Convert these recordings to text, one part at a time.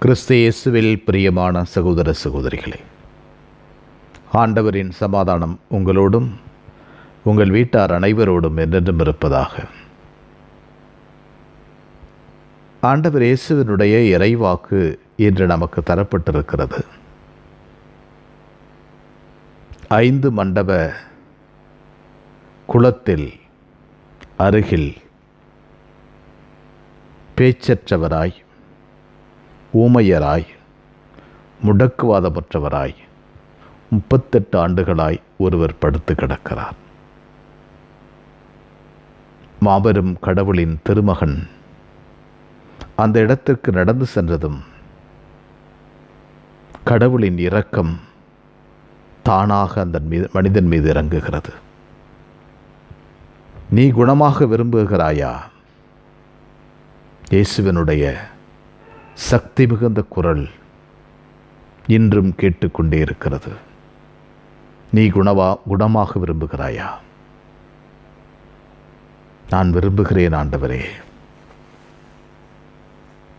கிறிஸ்து இயேசுவில் பிரியமான சகோதர சகோதரிகளே, ஆண்டவரின் சமாதானம் உங்களோடும் உங்கள் வீட்டார் அனைவரோடும் என்றென்றும் இருப்பதாக. ஆண்டவர் இயேசுவினுடைய இறைவாக்கு இன்று நமக்கு தரப்பட்டிருக்கிறது. 5 மண்டப குளத்தில் அருகில் பேச்சற்றவராய், ஊமையராய், முடக்குவாதமற்றவராய் 38 ஆண்டுகளாய் ஒருவர் படுத்து கிடக்கிறார். மாபெரும் கடவுளின் திருமகன் அந்த இடத்திற்கு நடந்து சென்றதும் கடவுளின் இரக்கம் தானாக அந்த மனிதன் மீது இறங்குகிறது. நீ குணமாக விரும்புகிறாயா? இயேசுவினுடைய சக்தி மிகுந்த குரல் இன்றும் கேட்டுக்கொண்டே இருக்கிறது. நீ குணமாக விரும்புகிறாயா? நான் விரும்புகிறேன் ஆண்டவரே.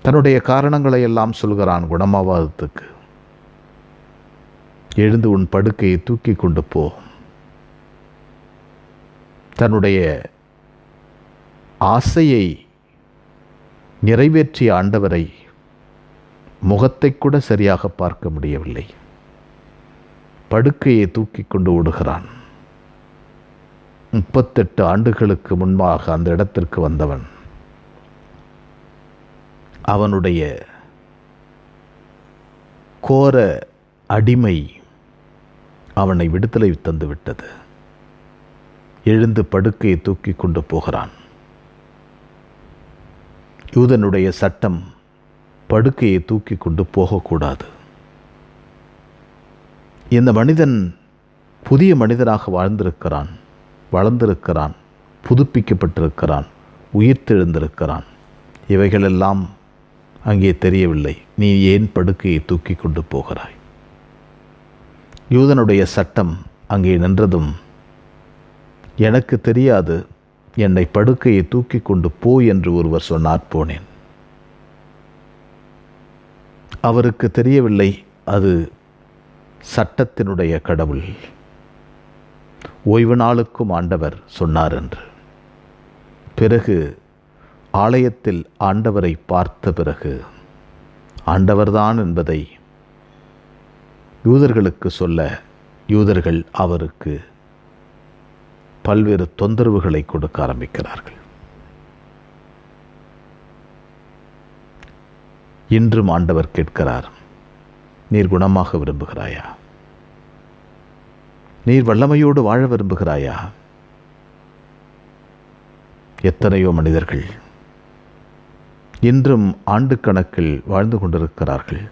தன்னுடைய காரணங்களை எல்லாம் சொல்கிறான் குணமாவதற்கு. எழுந்து உன் படுக்கையை தூக்கி கொண்டு போ. தன்னுடைய ஆசையை நிறைவேற்றிய ஆண்டவரை முகத்தை கூட சரியாக பார்க்க முடியவில்லை. படுக்கையை தூக்கி கொண்டு ஓடுகிறான். 38 ஆண்டுகளுக்கு முன்பாக அந்த இடத்திற்கு வந்தவன் அவனுடைய கோர அடிமை அவனை விடுதலை தந்துவிட்டது. எழுந்து படுக்கையை தூக்கி கொண்டு போகிறான். யூதனுடைய சட்டம் படுக்கையை தூக்கி கொண்டு போகக்கூடாது. இந்த மனிதன் புதிய மனிதனாக வளர்ந்திருக்கிறான், புதுப்பிக்கப்பட்டிருக்கிறான், உயிர்த்தெழுந்திருக்கிறான். இவைகளெல்லாம் அங்கே தெரியவில்லை. நீ ஏன் படுக்கையை தூக்கி கொண்டு போகிறாய்? யூதனுடைய சட்டம் அங்கே நின்றதும், எனக்கு தெரியாது, என்னை படுக்கையை தூக்கி கொண்டு போ என்று ஒருவர் சொன்னார். போனேன். அவருக்கு தெரியவில்லை அது சட்டத்தினுடைய கடவுள், ஓய்வு நாளுக்கும் ஆண்டவர் சொன்னார் என்று. பிறகு ஆலயத்தில் ஆண்டவரை பார்த்த பிறகு ஆண்டவர்தான் என்பதை யூதர்களுக்கு சொல்ல யூதர்கள் அவருக்கு பல்வேறு தொந்தரவுகளை கொடுக்க ஆரம்பிக்கிறார்கள். இன்றும் ஆண்டவர் கேட்கிறார், நீர் குணமாக விரும்புகிறாயா? நீர் வல்லமையோடு வாழ விரும்புகிறாயா? எத்தனையோ மனிதர்கள் இன்றும் ஆண்டு கணக்கில் வாழ்ந்து கொண்டிருக்கிறார்கள்.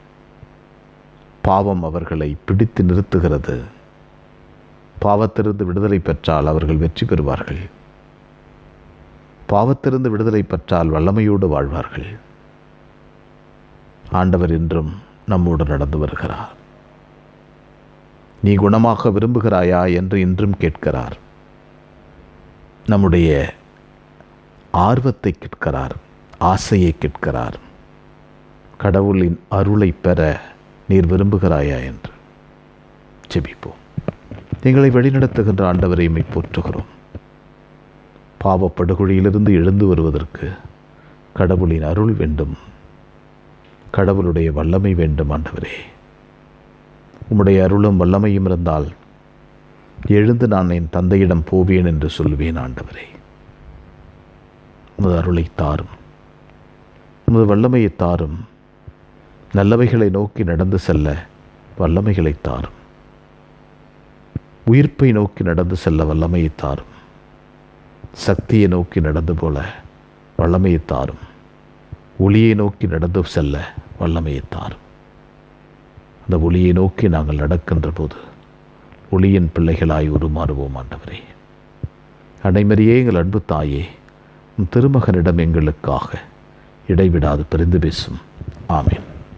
பாவம் அவர்களை பிடித்து நிறுத்துகிறது. பாவத்திலிருந்து விடுதலை பெற்றால் அவர்கள் வெற்றி பெறுவார்கள். பாவத்திலிருந்து விடுதலை பெற்றால் வல்லமையோடு வாழ்வார்கள். ஆண்டவர் இன்றும் நம்மோடு நடந்து வருகிறார். நீ குணமாக விரும்புகிறாயா என்று இன்றும் கேட்கிறார். நம்முடைய ஆர்வத்தை கேட்கிறார், ஆசையை கேட்கிறார். கடவுளின் அருளை பெற நீர் விரும்புகிறாயா என்று ஜெபிப்போம். எங்களை வழிநடத்துகின்ற ஆண்டவரை உம்மை போற்றுகிறோம். பாவப்படுகொழியிலிருந்து எழுந்து வருவதற்கு கடவுளின் அருள் வேண்டும், கடவுளுடைய வல்லமை வேண்டும். ஆண்டவரே, உம்முடைய அருளும் வல்லமையும் இருந்தால் எழுந்து நான் என் தந்தையிடம் போவேன் என்று சொல்லுவேன். ஆண்டவரே, உமது அருளை தாரும், உமது வல்லமையை தாரும். நல்லவைகளை நோக்கி நடந்து செல்ல வல்லமைகளை தாரும். உயிர்ப்பை நோக்கி நடந்து செல்ல வல்லமையை தாரும். சக்தியை நோக்கி நடந்து போல வல்லமையை தாரும். ஒளியை நோக்கி நடந்து செல்ல வல்லமையை தாரும். அந்த ஒளியை நோக்கி நாங்கள் நடக்கின்ற போது ஒளியின் பிள்ளைகளாய் உருமாறுவோம். ஆண்டவரே, அனைமரியே எங்கள் அன்பு தாயே, உம் திருமகனிடம் எங்களுக்காக இடைவிடாது பரிந்து பேசும். ஆமென்.